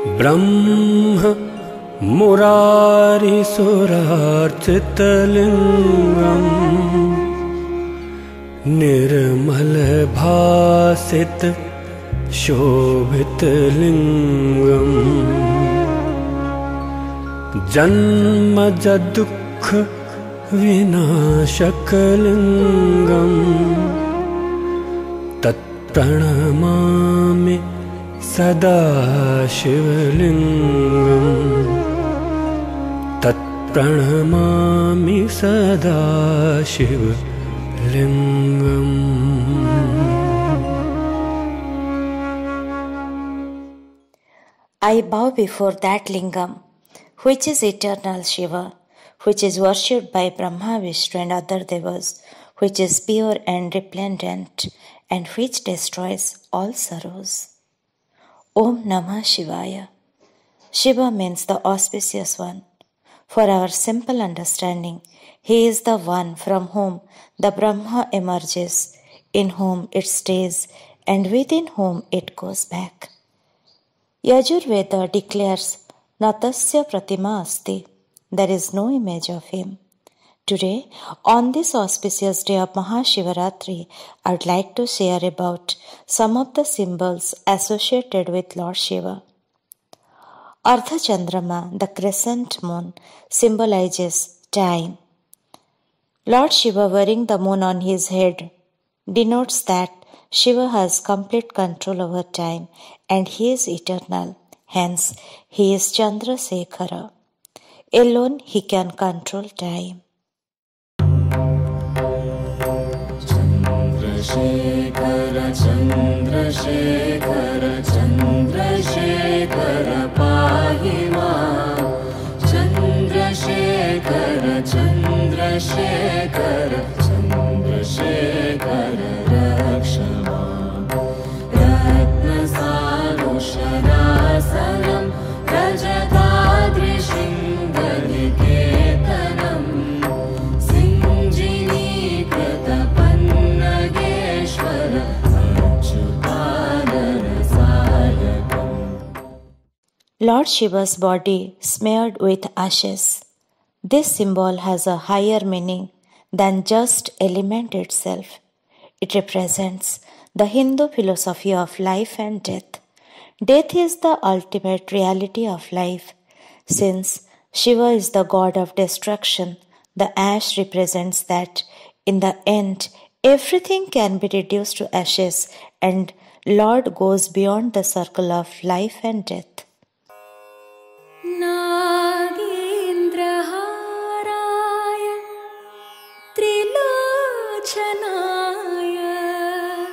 ब्रह्म मुरारिसुरार्चितलिङ्गम् निर्मलभासित शोभितलिङ्गम् जन्मजदुःख विनाशकलिङ्गम् तत्प्रणमामि सदा शिवलिङ्गम् तत्प्रणमामि सदा शिवलिङ्गम्। I bow before that lingam, which is eternal Shiva, which is worshipped by Brahma, Vishnu and other devas, which is pure and resplendent, and which destroys all sorrows. Om Namah Shivaya. Shiva means the auspicious one. For our simple understanding, he is the one from whom the Brahma emerges, in whom it stays, and within whom it goes back. Yajurveda declares, Natasya Pratima Asti. There is no image of him. Today, on this auspicious day of Mahashivaratri, I would like to share about some of the symbols associated with Lord Shiva. Ardha Chandrama, the crescent moon, symbolizes time. Lord Shiva wearing the moon on his head denotes that Shiva has complete control over time and he is eternal. Hence, he is Chandrasekhara. Alone he can control time. Chandrasekhara, Chandrasekhara, Chandrasekhara, pahi maam. Chandrasekhara, Chandrasekhara, Chandrasekhara, raksha maam. Ratnasalushanasanam, Rajatadrishindaliketanam, Sinjini-kratapannageshwara, Achyutanarasayakam. Lord Shiva's body smeared with ashes. This symbol has a higher meaning than just element itself. It represents the Hindu philosophy of life and death. Death is the ultimate reality of life. Since Shiva is the god of destruction, the ash represents that in the end, everything can be reduced to ashes and Lord goes beyond the circle of life and death. Nagendraharaya Trilochanaya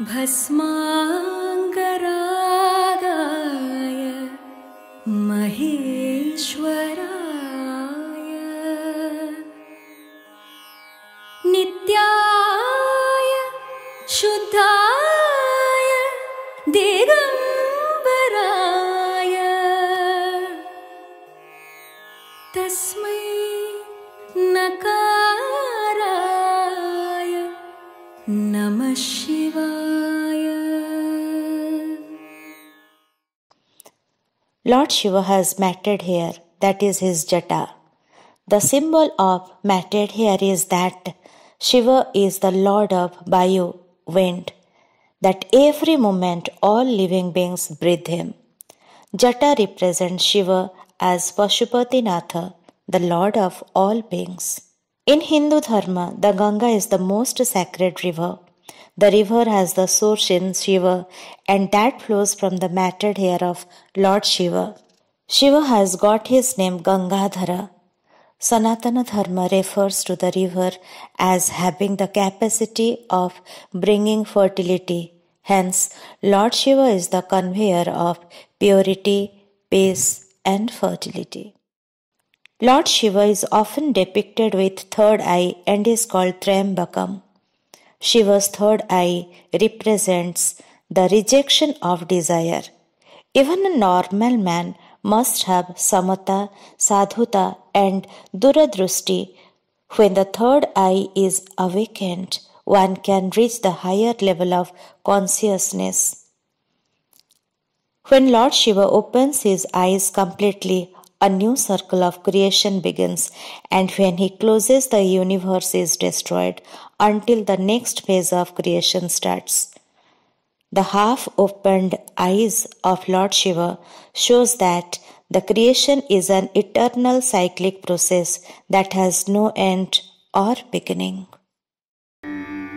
Bhasmangaragaya Maheshwaraya Nityaya Shuddhaya Digambaraya Tasmai Nakaraya Namah Shivaya. Lord Shiva has matted hair, that is his jata. The symbol of matted hair is that Shiva is the lord of Vayu, wind, that every moment all living beings breathe him. Jata represents Shiva as Pashupati-natha, the lord of all beings. In Hindu Dharma, the Ganga is the most sacred river. The river has the source in Shiva and that flows from the matted hair of Lord Shiva. Shiva has got his name Gangadhara. Sanatana Dharma refers to the river as having the capacity of bringing fertility. Hence, Lord Shiva is the conveyor of purity, peace, and fertility. Lord Shiva is often depicted with third eye and is called Triambakam. Shiva's third eye represents the rejection of desire. Even a normal man must have samata, sadhuta, and duradrusti. When the third eye is awakened, one can reach the higher level of consciousness. When Lord Shiva opens his eyes completely, a new circle of creation begins, and when he closes, the universe is destroyed until the next phase of creation starts. The half-opened eyes of Lord Shiva shows that the creation is an eternal cyclic process that has no end or beginning.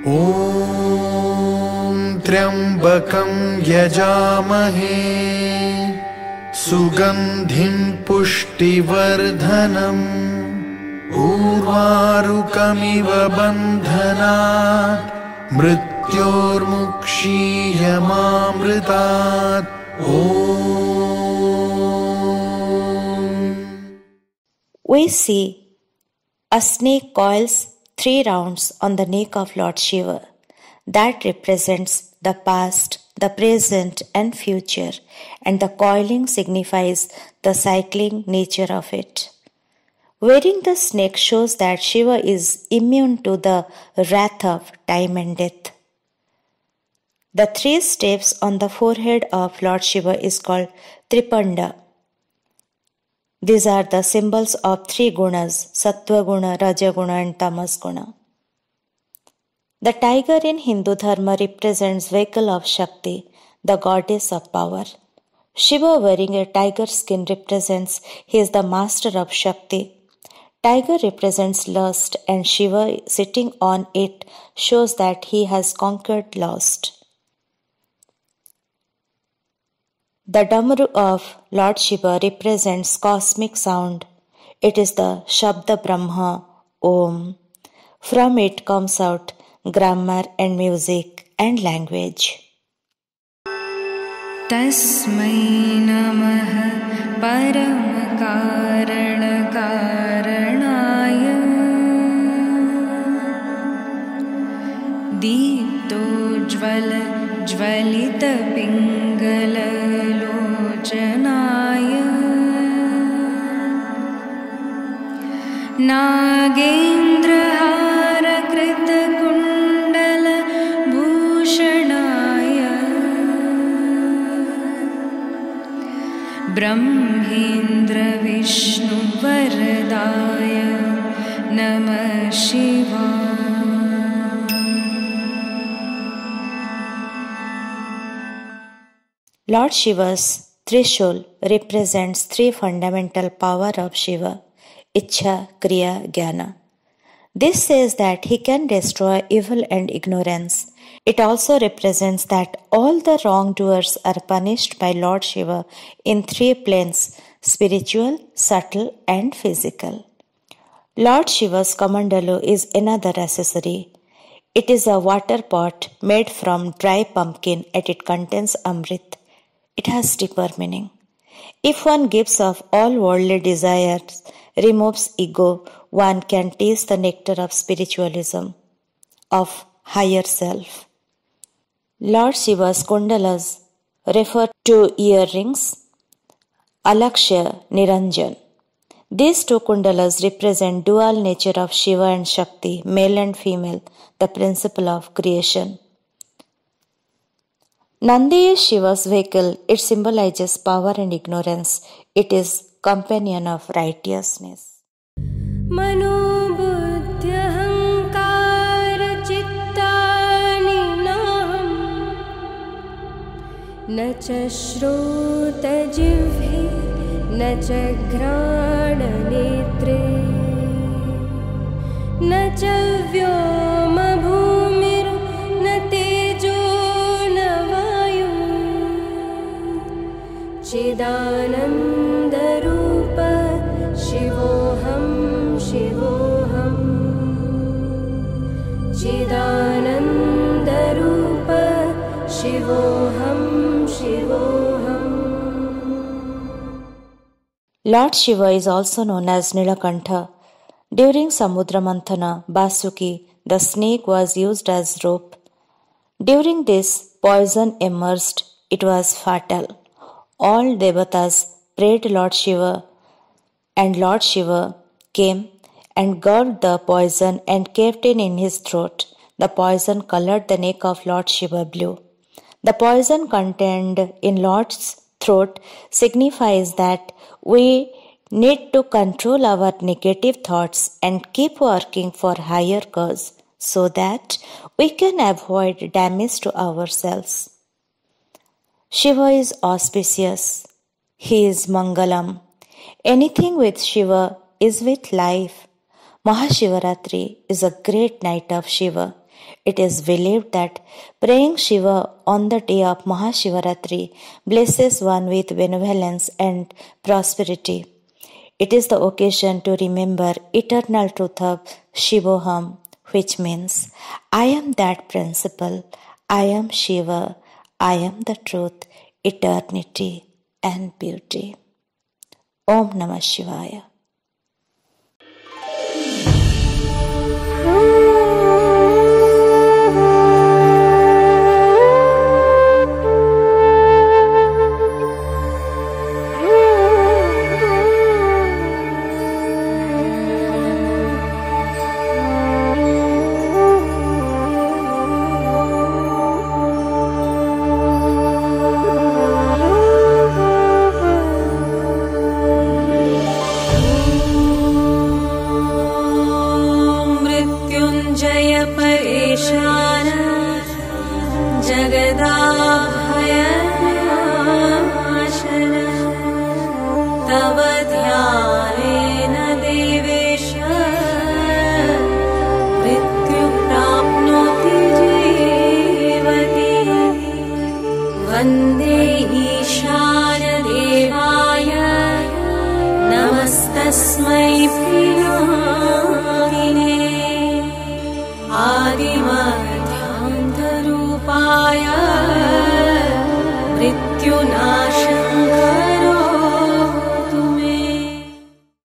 Om Triambakam Yajamahe Sugandhim Pushtivardhanam Urvarukamiva Bandhanat Mrityormukshiyamamritat Om. We see a snake coils 3 rounds on the neck of Lord Shiva. That represents the past, the present and future, and the coiling signifies the cycling nature of it. Wearing the snake shows that Shiva is immune to the wrath of time and death. The 3 steps on the forehead of Lord Shiva is called Tripanda. These are the symbols of 3 gunas, Sattva guna, Raja guna and Tamas guna. The tiger in Hindu Dharma represents vehicle of Shakti, the goddess of power. Shiva wearing a tiger skin represents he is the master of Shakti. Tiger represents lust and Shiva sitting on it shows that he has conquered lust. The Damaru of Lord Shiva represents cosmic sound. It is the Shabda Brahma, Om. From it comes out grammar and music and language. Tasmai Namah Param Karana Karanaya Deepto Jvala Jvalita Pingala Lochanaya Nagendra Hara Krita Kundala Bhushanaya Brahmendra Vishnu Varadaya Namah Shivaya. Lord Shiva's Trishul represents 3 fundamental power of Shiva, Ichha, Kriya, Jnana. This says that he can destroy evil and ignorance. It also represents that all the wrongdoers are punished by Lord Shiva in 3 planes, spiritual, subtle and physical. Lord Shiva's Kamandalu is another accessory. It is a water pot made from dry pumpkin and it contains Amrit. It has deeper meaning. If one gives up all worldly desires, removes ego, one can taste the nectar of spiritualism, of higher self. Lord Shiva's kundalas refer to earrings, Alaksha, Niranjan. These 2 kundalas represent dual nature of Shiva and Shakti, male and female, the principle of creation. Nandi is Shiva's vehicle. It symbolizes power and ignorance. It is companion of righteousness. Mano buddhi ahankara chittani naham na cha shrota jivhe na cha ghrana netre na cha vyoma bhumir na tejo na vayu chidananda rupa shivoham shivoham chidananda rupa shivoham shivoham. Lord Shiva is also known as Nilakantha. During Samudra Manthana, Basuki, the snake was used as rope. During this, poison emerged. It was fatal. All devatas prayed Lord Shiva, and Lord Shiva came and gulped the poison and kept it in his throat. The poison colored the neck of Lord Shiva blue. The poison contained in Lord's throat signifies that we need to control our negative thoughts and keep working for higher cause so that we can avoid damage to ourselves. Shiva is auspicious. He is Mangalam. Anything with Shiva is with life. Mahashivaratri is a great night of Shiva. It is believed that praying Shiva on the day of Mahashivaratri blesses one with benevolence and prosperity. It is the occasion to remember eternal truth of Shivoham, which means I am that principle, I am Shiva, I am the truth, eternity and beauty. Om Namah Shivaya. वन्दे ईशानदेवाय नमस्तस्मै प्रियामिने आदिमध्यान्तरूपाय मृत्युनाशङ्काय